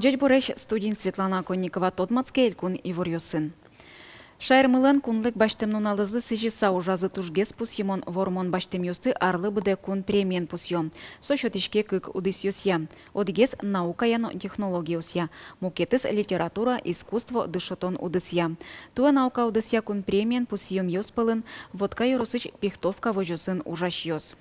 Дядь Буреш, студент Светлана Конникова Тотмацке Элькун Ивурьосын. Шайрмылан кунлык баштемнун алызлы сижиса ужазы тужгес пусьемон вормон баштемьосты арлы быде кун премиен пусьем. Сошотишке кык удысьосья. Одигес наука яно технологиосья. Мукетыс литература, искусство дышотон удысья. Туа наука удысья кун премиен пусьем йоспылын, водка юросыч пихтовка вожосын ужашьос.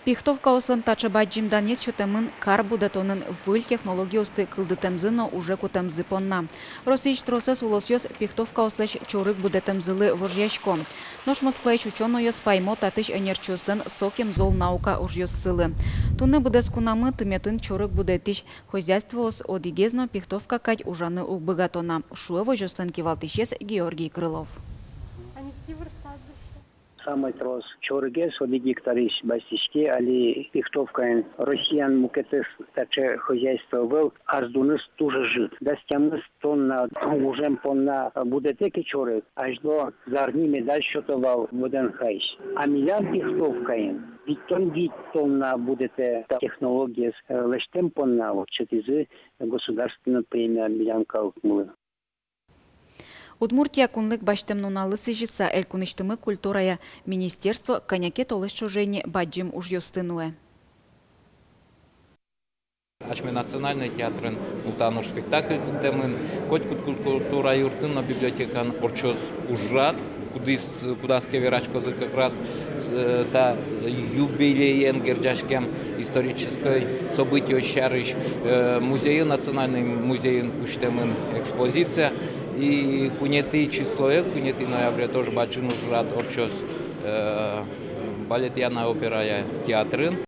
Пихтовка ослын тачабаджим данет чотемын кар будатонын выль технологиосты кылдытемзыно уже кутемзы понна. Росич тросес улосьос пихтовка ослэч чорык будатемзылы вожьячко. Нош Москваич ученоёс паймо татыч энерчослын сокем зол наука ужьос сылы. Туны будес кунамы тыметын чорык будетич хозяйствоос одигезно пихтовка кать ужаны угбыгатона. Шуэ вожьослын кивалтичес Георгий Крылов. Самый трос чоргес оди гектариш бастички, али пихтовка Россиян мукетес таче хозяйство был, аздуныс тоже жит. Дастямыс тонна уже понна будетеки чорек, аж до зарни медаль счетовал буден хайш. А миллион пихтовка ведь тонна будете технология лештем понна вот четизы государственная премия миллион калкмулы. Удмуртия кунлык баштемнуналы сижиса элькуныштымы культурая министерство коняке толыш чужение баджим уж ёстынуэ. Ачме национальный театрын утануш спектакль бутемын, коть культура юртына библиотекан орчоз ужрат, куда скеверачкозы как раз та юбилеен герджашкем исторической событий щарыш музей, национальный музей уштемын экспозиция. И кунеты число, кунеты ноября тоже баджин ужрат орчоз балетяна опера театрын.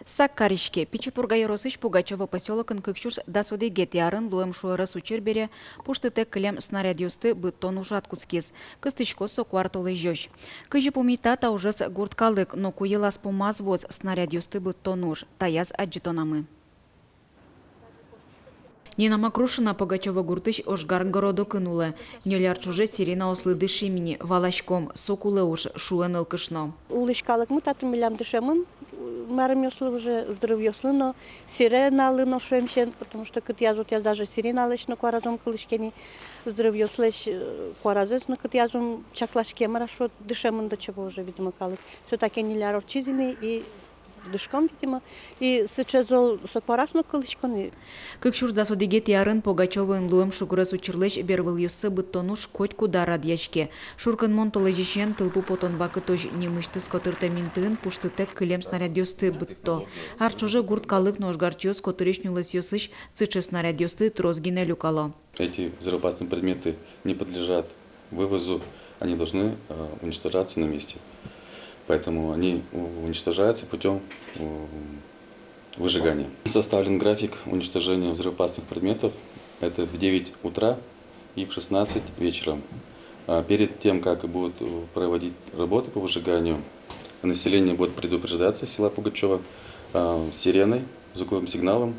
Саккаришке Пичепурга Яросыч Пугачева поселокын кыкчурс дасуды гетиарын луэм шуэрас учербере пуштыте клем снарядиосты быттон ужат куцкис. Кыстычкосо квартолы жёщ. Кыжи пумитата ужас гурткалык, но куелас помазвоз снарядиосты быттон уж. Таяз аджитонамы. Нина Макрушина Пугачева гуртыч ошгаргороду кынулы. Нёляр чуже сирена ослыды шимини, валашком, сокулы уж шуэн ылкышно. Улышкалык мы тату милям дышемын. Марам ёслы уже взрыв ёслы, но сиреналы ношуемщен, потому что кыт язут я даже сиреналы на кваразом кылышкени взрыв ёслы кваразес, но кыт язун чаклашке марашо дышемын до чего уже, видимо, калык. Все-таки неляров чизины и дышком, видимо, и сычезол сокварасно кылышконы. Кыкшурда содиге тиарын Пугачевын луэм шугурас учырлыш бервыл ёссы быттонуш коть куда радьяшке. Шуркан монтолы жишен тылпу потон бакытош немыштыс котырта минтын пуштытек кылем снарядёсты бытто. Арчуже гурткалык ножгарчёс котырышнюлыс ёсыш цычы снарядёсты трозгине люкало. Эти взрывоопасные предметы не подлежат вывозу, они должны уничтожаться на месте. Поэтому они уничтожаются путем выжигания. Составлен график уничтожения взрывоопасных предметов. Это в 9 утра и в 16 вечера. Перед тем, как будут проводить работы по выжиганию, население будет предупреждаться села Пугачева сиреной, звуковым сигналом.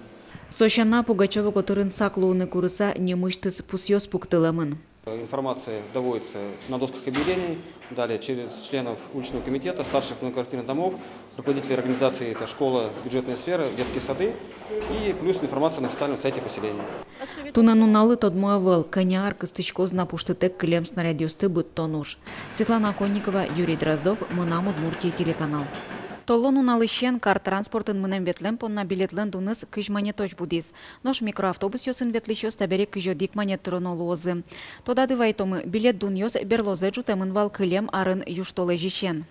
Сощана Пугачева которын саклууны курыса немыштыс пусьёс пуктыламын. Информация доводится на досках объявлений, далее через членов уличного комитета, старших многоквартирных домов, руководителей организации, это школа, бюджетная сфера, детские сады и плюс информация на официальном сайте поселения. Тунануналы тодмоевал коняр кыстычкоз на пуштытек клем снарядёсты быттонуш. Светлана Конникова, Юрий Дроздов, Мынам Удмуртия телеканал. Толлонун алышен кар транспортын мынем ветлем понна билетлен дуныс кыжмане точ будис. Нош микроавтобус ёсын ветличёс табере кыжо дикмане тронолозы. Тода дывайтомы билет дун ёс берлозе жутемын вал кылем арын юштоле жишен.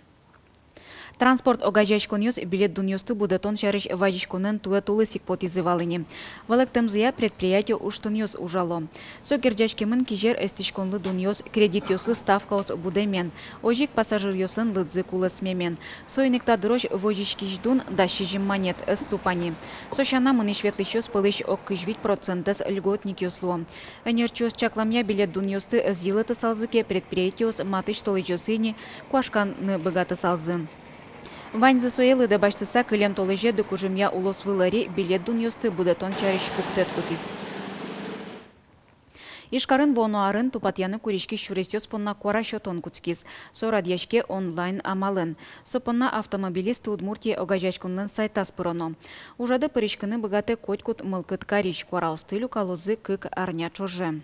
Транспорт огажачкон ёс билет дун ёсты будетон шарыш важичконен туэтулы сикпотизы валыни. Валыктемзыя предприятие уштын ёс ужало. Сокерджачкемын кижер эстишконлы дун ёс кредит ёслы ставкаос будемен. Ожик пассажир ёслын лыдзы кулысмемен. Сойникта дрож вожичкиш дун дащижим монет ступани. Сошана мыныш ветличёс пылыш ок кыжвить процентес льготник ёслу. Энерчёс чакламя билет дун ёсты зилыты салзыке предприятиос матыш толыжёсыни куашкан богаты салзы. Вань засоелы да баштыса кылем толыже да кужымя улос вылари билет дун ёсты будетон чарыш пуктет кутис. Ишкарын вонуарын тупатьяны куришки шуресёс понна куара шотон куцкис. Сорадьяшке онлайн амалын. Сопонна автомобилисты Удмуртии огажачкуннын сайтас пыроно. Ужады пыришкыны богаты котькут мылкыт кариш куара стылю калузы кык арня чоже.